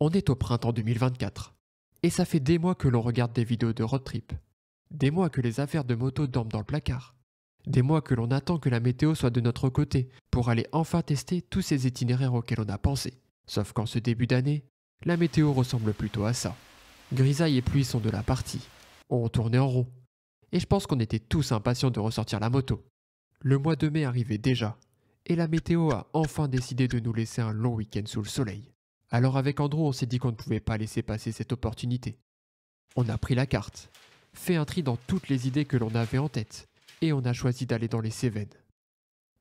On est au printemps 2024. Et ça fait des mois que l'on regarde des vidéos de road trip. Des mois que les affaires de moto dorment dans le placard. Des mois que l'on attend que la météo soit de notre côté pour aller enfin tester tous ces itinéraires auxquels on a pensé. Sauf qu'en ce début d'année, la météo ressemble plutôt à ça. Grisaille et pluie sont de la partie. On tournait en rond. Et je pense qu'on était tous impatients de ressortir la moto. Le mois de mai arrivait déjà. Et la météo a enfin décidé de nous laisser un long week-end sous le soleil. Alors avec Andrew, on s'est dit qu'on ne pouvait pas laisser passer cette opportunité. On a pris la carte, fait un tri dans toutes les idées que l'on avait en tête, et on a choisi d'aller dans les Cévennes.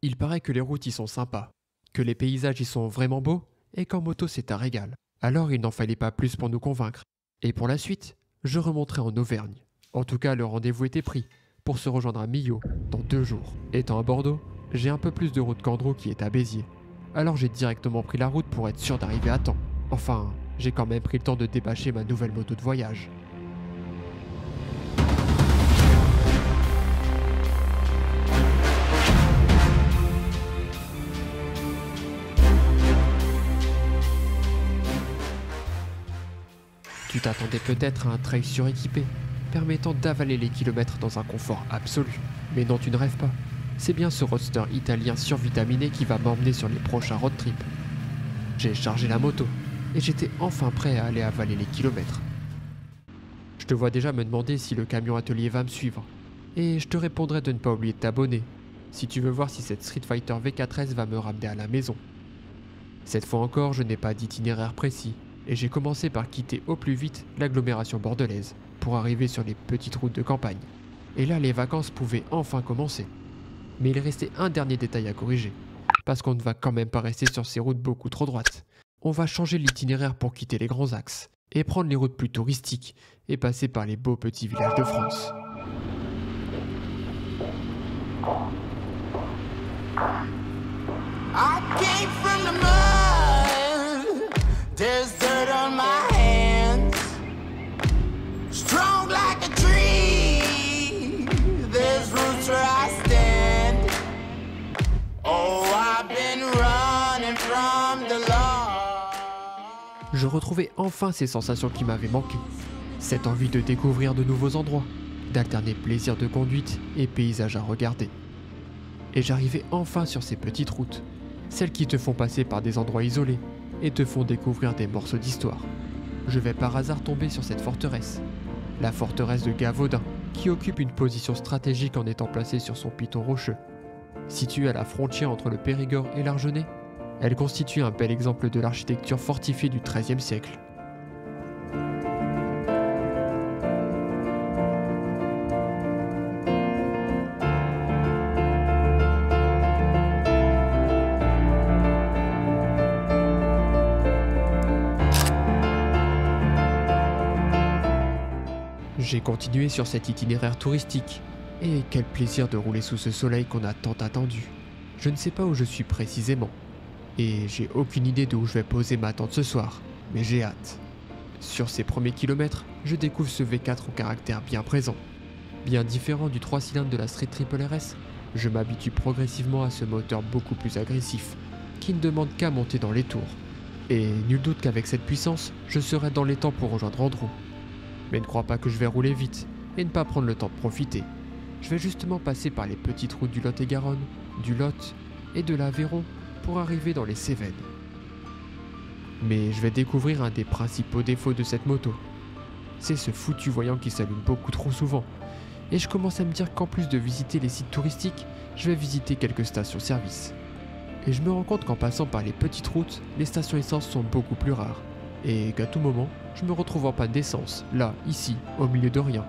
Il paraît que les routes y sont sympas, que les paysages y sont vraiment beaux, et qu'en moto c'est un régal. Alors il n'en fallait pas plus pour nous convaincre. Et pour la suite, je remonterai en Auvergne. En tout cas, le rendez-vous était pris, pour se rejoindre à Millau, dans 2 jours. Étant à Bordeaux, j'ai un peu plus de route qu'Andrew qui est à Béziers. Alors j'ai directement pris la route pour être sûr d'arriver à temps. Enfin, j'ai quand même pris le temps de débâcher ma nouvelle moto de voyage. Tu t'attendais peut-être à un trail suréquipé, permettant d'avaler les kilomètres dans un confort absolu. Mais non, tu ne rêves pas. C'est bien ce roadster italien survitaminé qui va m'emmener sur les prochains road trips. J'ai chargé la moto, et j'étais enfin prêt à aller avaler les kilomètres. Je te vois déjà me demander si le camion atelier va me suivre, et je te répondrai de ne pas oublier de t'abonner, si tu veux voir si cette Street Fighter V4S va me ramener à la maison. Cette fois encore, je n'ai pas d'itinéraire précis, et j'ai commencé par quitter au plus vite l'agglomération bordelaise, pour arriver sur les petites routes de campagne. Et là, les vacances pouvaient enfin commencer. Mais il restait un dernier détail à corriger, parce qu'on ne va quand même pas rester sur ces routes beaucoup trop droites. On va changer l'itinéraire pour quitter les grands axes, et prendre les routes plus touristiques, et passer par les beaux petits villages de France. I came from the mud. There's dirt on my hands. Strong like a tree. There's roots where I stand. Oh, I've been running from the law. Je retrouvais enfin ces sensations qui m'avaient manqué. Cette envie de découvrir de nouveaux endroits, d'alterner plaisir de conduite et paysages à regarder. Et j'arrivais enfin sur ces petites routes, celles qui te font passer par des endroits isolés et te font découvrir des morceaux d'histoire. Je vais par hasard tomber sur cette forteresse, la forteresse de Gavaudan, qui occupe une position stratégique en étant placée sur son piton rocheux. Située à la frontière entre le Périgord et l'Argenais, elle constitue un bel exemple de l'architecture fortifiée du XIIIe siècle. J'ai continué sur cet itinéraire touristique, et quel plaisir de rouler sous ce soleil qu'on a tant attendu. Je ne sais pas où je suis précisément, et j'ai aucune idée de où je vais poser ma tente ce soir, mais j'ai hâte. Sur ces premiers kilomètres, je découvre ce V4 au caractère bien présent. Bien différent du 3 cylindres de la Street Triple RS, je m'habitue progressivement à ce moteur beaucoup plus agressif, qui ne demande qu'à monter dans les tours. Et nul doute qu'avec cette puissance, je serai dans les temps pour rejoindre Andrew. Mais ne crois pas que je vais rouler vite, et ne pas prendre le temps de profiter. Je vais justement passer par les petites routes du Lot-et-Garonne, du Lot et de l'Aveyron, pour arriver dans les Cévennes. Mais je vais découvrir un des principaux défauts de cette moto. C'est ce foutu voyant qui s'allume beaucoup trop souvent. Et je commence à me dire qu'en plus de visiter les sites touristiques, je vais visiter quelques stations-service. Et je me rends compte qu'en passant par les petites routes, les stations essence sont beaucoup plus rares. Et qu'à tout moment, je me retrouve en panne d'essence, là, ici, au milieu de rien.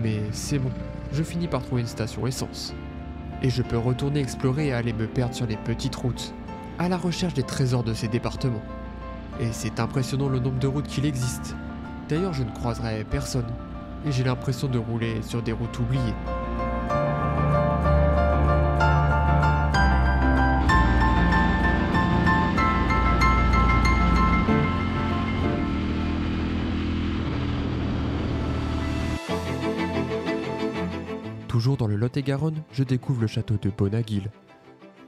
Mais c'est bon, je finis par trouver une station essence. Et je peux retourner explorer et aller me perdre sur les petites routes, à la recherche des trésors de ces départements. Et c'est impressionnant le nombre de routes qu'il existe. D'ailleurs, je ne croiserai personne, et j'ai l'impression de rouler sur des routes oubliées. Toujours dans le Lot-et-Garonne, je découvre le château de Bonaguil.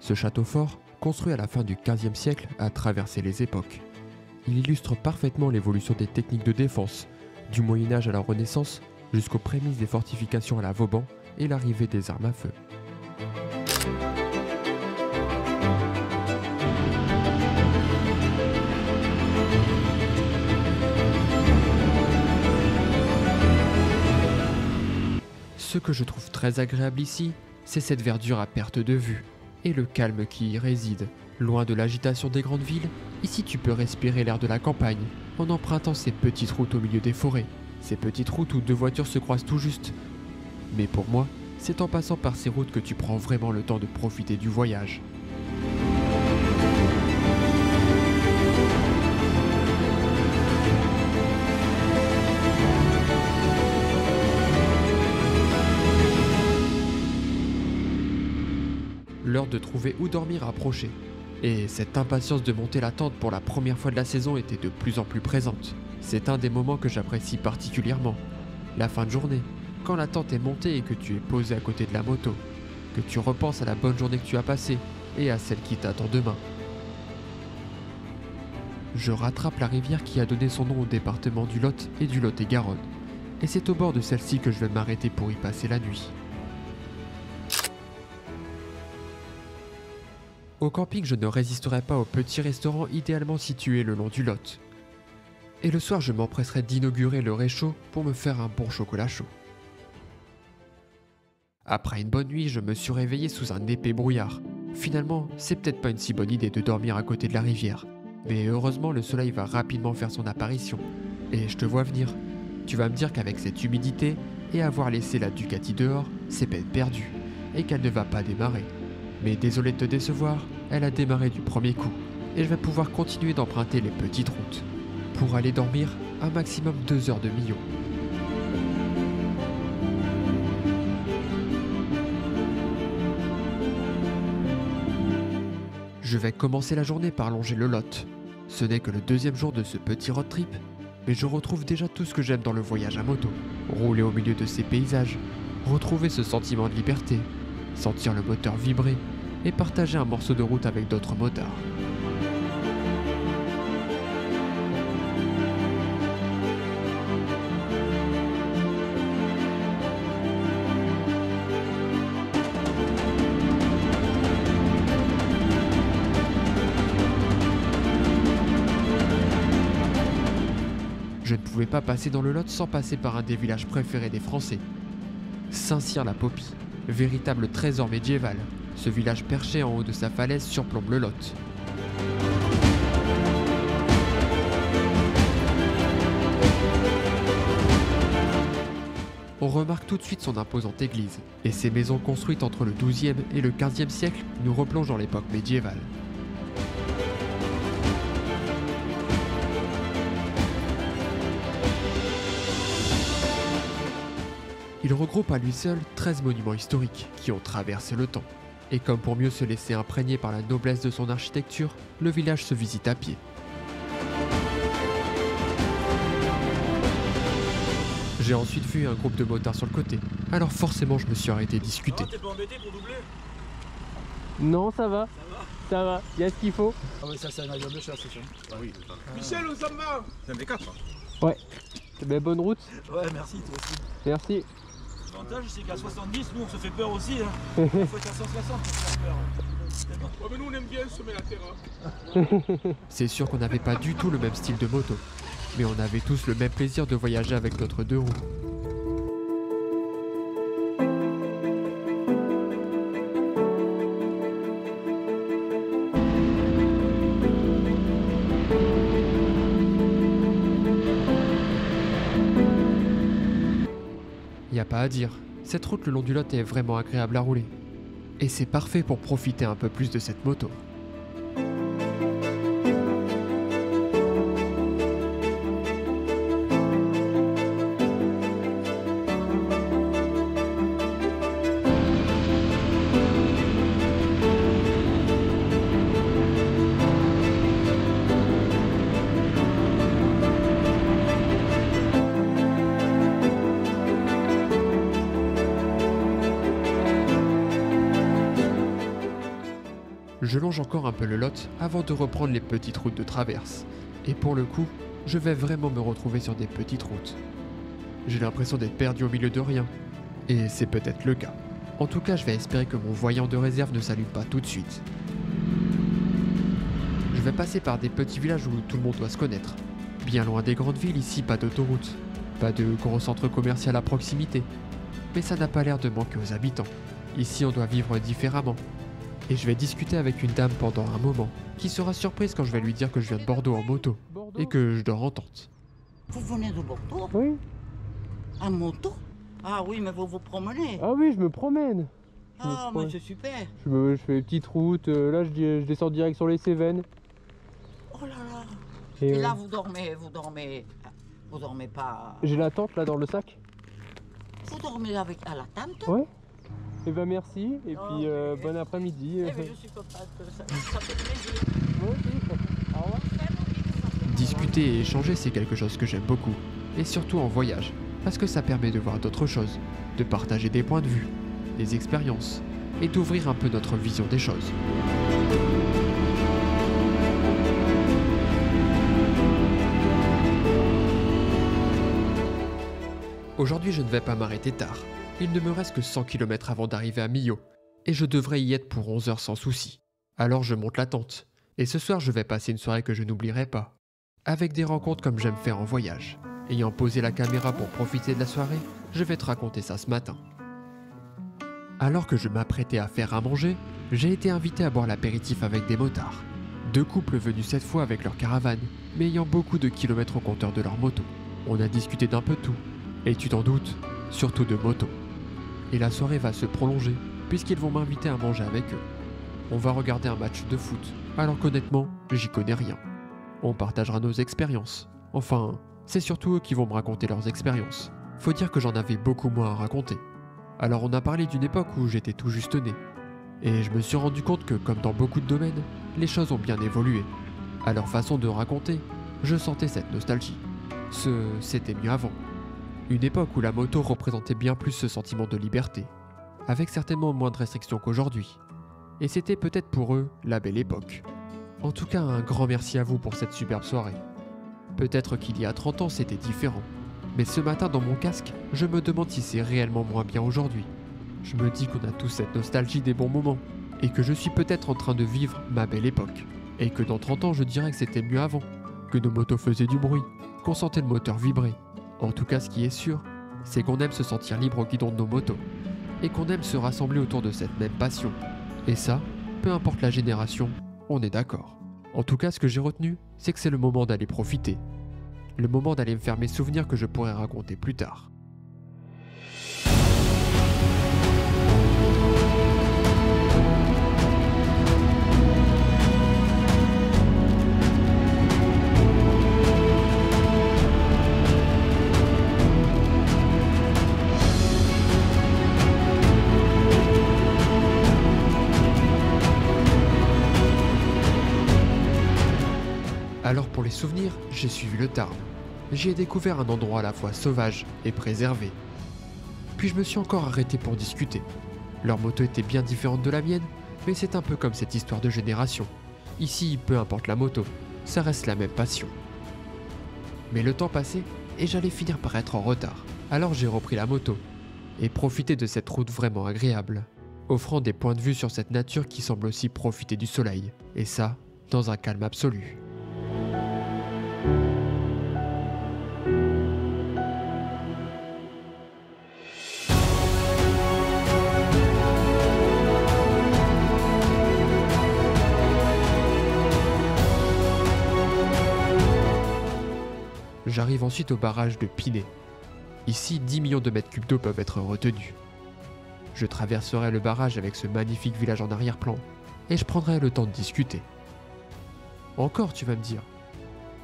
Ce château fort, construit à la fin du XVe siècle, a traversé les époques. Il illustre parfaitement l'évolution des techniques de défense, du Moyen-Âge à la Renaissance, jusqu'aux prémices des fortifications à la Vauban et l'arrivée des armes à feu. Ce que je trouve très agréable ici, c'est cette verdure à perte de vue et le calme qui y réside. Loin de l'agitation des grandes villes, ici tu peux respirer l'air de la campagne en empruntant ces petites routes au milieu des forêts. Ces petites routes où deux voitures se croisent tout juste. Mais pour moi, c'est en passant par ces routes que tu prends vraiment le temps de profiter du voyage. L'heure de trouver où dormir approchait, et cette impatience de monter la tente pour la première fois de la saison était de plus en plus présente. C'est un des moments que j'apprécie particulièrement. La fin de journée, quand la tente est montée et que tu es posé à côté de la moto, que tu repenses à la bonne journée que tu as passée et à celle qui t'attend demain. Je rattrape la rivière qui a donné son nom au département du Lot et du Lot-et-Garonne, et c'est au bord de celle-ci que je vais m'arrêter pour y passer la nuit. Au camping, je ne résisterai pas au petit restaurant idéalement situé le long du Lot. Et le soir, je m'empresserai d'inaugurer le réchaud pour me faire un bon chocolat chaud. Après une bonne nuit, je me suis réveillé sous un épais brouillard. Finalement, c'est peut-être pas une si bonne idée de dormir à côté de la rivière. Mais heureusement, le soleil va rapidement faire son apparition. Et je te vois venir. Tu vas me dire qu'avec cette humidité et avoir laissé la Ducati dehors, c'est peine perdue. Et qu'elle ne va pas démarrer. Mais désolé de te décevoir, elle a démarré du premier coup. Et je vais pouvoir continuer d'emprunter les petites routes. Pour aller dormir, un maximum 2 heures de Millau. Je vais commencer la journée par longer le Lot. Ce n'est que le deuxième jour de ce petit road trip, mais je retrouve déjà tout ce que j'aime dans le voyage à moto. Rouler au milieu de ces paysages, retrouver ce sentiment de liberté, sentir le moteur vibrer et partager un morceau de route avec d'autres motards. Je ne pouvais pas passer dans le Lot sans passer par un des villages préférés des Français. Saint-Cyr-la-Popie, véritable trésor médiéval. Ce village perché en haut de sa falaise surplombe le Lot. On remarque tout de suite son imposante église, et ses maisons construites entre le XIIe et le XVe siècle nous replongent dans l'époque médiévale. Il regroupe à lui seul 13 monuments historiques qui ont traversé le temps. Et comme pour mieux se laisser imprégner par la noblesse de son architecture, le village se visite à pied. J'ai ensuite vu un groupe de motards sur le côté, alors forcément je me suis arrêté discuter. T'es pas embêté pour doubler? Non, ça va. Ça va, il y a ce qu'il faut. Ah ouais, ça c'est un agréable chat, c'est sûr. Ah oui, c'est ça. Michel, on s'en va. C'est un V4 ça. Ouais. Ben, bonne route. Ouais, merci, toi aussi. Merci. L'avantage c'est qu'à 70, nous on se fait peur aussi. Hein. Il faut être à 160 pour se faire peur. Ouais, mais nous on aime bien semer la terre. C'est sûr qu'on n'avait pas du tout le même style de moto, mais on avait tous le même plaisir de voyager avec notre deux roues. Y a pas à dire, cette route le long du Lot est vraiment agréable à rouler. Et c'est parfait pour profiter un peu plus de cette moto. Je longe encore un peu le Lot avant de reprendre les petites routes de traverse. Et pour le coup, je vais vraiment me retrouver sur des petites routes. J'ai l'impression d'être perdu au milieu de rien. Et c'est peut-être le cas. En tout cas, je vais espérer que mon voyant de réserve ne s'allume pas tout de suite. Je vais passer par des petits villages où tout le monde doit se connaître. Bien loin des grandes villes, ici pas d'autoroute. Pas de gros centre commercial à proximité. Mais ça n'a pas l'air de manquer aux habitants. Ici, on doit vivre différemment. Et je vais discuter avec une dame pendant un moment, qui sera surprise quand je vais lui dire que je viens de Bordeaux en moto, et que je dors en tente. Vous venez de Bordeaux? Oui. En moto? Ah oui, mais vous vous promenez? Ah oui, je me promène. Ah, mais c'est super. Je fais les petites routes. Là, je descends direct sur les Cévennes. Oh là là. Et Et là, vous dormez pas. j'ai la tente là dans le sac. Vous dormez avec à la tente? Ouais. Et ben merci. Et Oh, puis ok. bon après-midi. Eh bien, je suis contente. Ça fait plaisir. Au revoir. Discuter et échanger, c'est quelque chose que j'aime beaucoup, et surtout en voyage, parce que ça permet de voir d'autres choses, de partager des points de vue, des expériences, et d'ouvrir un peu notre vision des choses. Aujourd'hui, je ne vais pas m'arrêter tard. Il ne me reste que 100 km avant d'arriver à Millau, et je devrais y être pour 11 heures sans souci. Alors je monte la tente, et ce soir je vais passer une soirée que je n'oublierai pas. Avec des rencontres comme j'aime faire en voyage. Ayant posé la caméra pour profiter de la soirée, je vais te raconter ça ce matin. Alors que je m'apprêtais à faire à manger, j'ai été invité à boire l'apéritif avec des motards. 2 couples venus cette fois avec leur caravane, mais ayant beaucoup de kilomètres au compteur de leur moto. On a discuté d'un peu tout, et tu t'en doutes, surtout de moto. Et la soirée va se prolonger, puisqu'ils vont m'inviter à manger avec eux. On va regarder un match de foot, alors qu'honnêtement, j'y connais rien. On partagera nos expériences. Enfin, c'est surtout eux qui vont me raconter leurs expériences. Faut dire que j'en avais beaucoup moins à raconter. Alors on a parlé d'une époque où j'étais tout juste né. Et je me suis rendu compte que, comme dans beaucoup de domaines, les choses ont bien évolué. À leur façon de raconter, je sentais cette nostalgie. C'était mieux avant. Une époque où la moto représentait bien plus ce sentiment de liberté, avec certainement moins de restrictions qu'aujourd'hui. Et c'était peut-être pour eux la belle époque. En tout cas, un grand merci à vous pour cette superbe soirée. Peut-être qu'il y a 30 ans c'était différent, mais ce matin dans mon casque, je me demande si c'est réellement moins bien aujourd'hui. Je me dis qu'on a tous cette nostalgie des bons moments, et que je suis peut-être en train de vivre ma belle époque, et que dans 30 ans je dirais que c'était mieux avant, que nos motos faisaient du bruit, qu'on sentait le moteur vibrer. En tout cas, ce qui est sûr, c'est qu'on aime se sentir libre au guidon de nos motos, et qu'on aime se rassembler autour de cette même passion. Et ça, peu importe la génération, on est d'accord. En tout cas, ce que j'ai retenu, c'est que c'est le moment d'aller profiter. Le moment d'aller me faire mes souvenirs que je pourrais raconter plus tard. Alors pour les souvenirs, j'ai suivi le Tarn. J'y ai découvert un endroit à la fois sauvage et préservé. Puis je me suis encore arrêté pour discuter. Leur moto était bien différente de la mienne, mais c'est un peu comme cette histoire de génération. Ici, peu importe la moto, ça reste la même passion. Mais le temps passait et j'allais finir par être en retard. Alors j'ai repris la moto et profité de cette route vraiment agréable, offrant des points de vue sur cette nature qui semble aussi profiter du soleil. Et ça, dans un calme absolu. J'arrive ensuite au barrage de Pinet. Ici, 10 millions de mètres cubes d'eau peuvent être retenus. Je traverserai le barrage avec ce magnifique village en arrière-plan, et je prendrai le temps de discuter. Encore, tu vas me dire.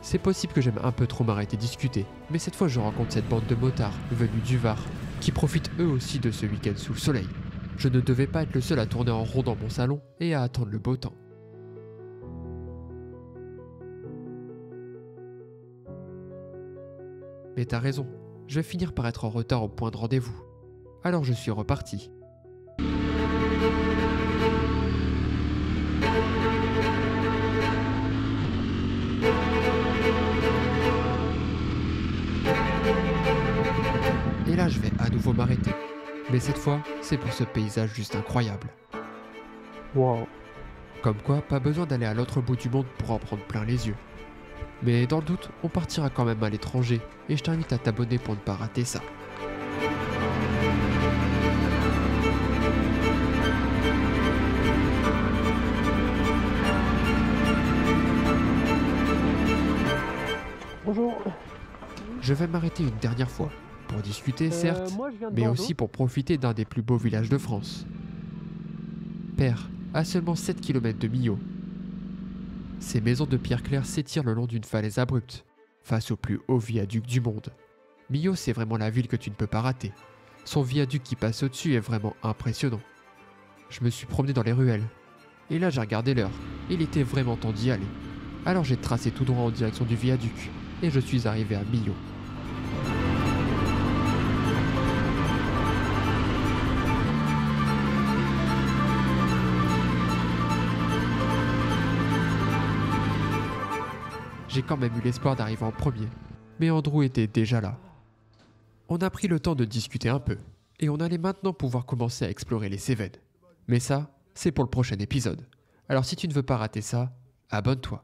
C'est possible que j'aime un peu trop m'arrêter discuter, mais cette fois je rencontre cette bande de motards venus du Var, qui profitent eux aussi de ce week-end sous le soleil. Je ne devais pas être le seul à tourner en rond dans mon salon et à attendre le beau temps. Mais t'as raison, je vais finir par être en retard au point de rendez-vous. Alors je suis reparti. Et là, je vais à nouveau m'arrêter. Mais cette fois, c'est pour ce paysage juste incroyable. Wow. Comme quoi, pas besoin d'aller à l'autre bout du monde pour en prendre plein les yeux. Mais dans le doute, on partira quand même à l'étranger et je t'invite à t'abonner pour ne pas rater ça. Bonjour. Je vais m'arrêter une dernière fois, pour discuter certes, Moi, je viens de mais Bordeaux. aussi pour profiter d'un des plus beaux villages de France. Père, à seulement 7 km de Millau. Ces maisons de pierre claire s'étirent le long d'une falaise abrupte, face au plus haut viaduc du monde. Millau, c'est vraiment la ville que tu ne peux pas rater. Son viaduc qui passe au-dessus est vraiment impressionnant. Je me suis promené dans les ruelles, et là j'ai regardé l'heure, il était vraiment temps d'y aller. Alors j'ai tracé tout droit en direction du viaduc, et je suis arrivé à Millau. J'ai quand même eu l'espoir d'arriver en premier, mais Andrew était déjà là. On a pris le temps de discuter un peu, et on allait maintenant pouvoir commencer à explorer les Cévennes. Mais ça, c'est pour le prochain épisode. Alors si tu ne veux pas rater ça, abonne-toi.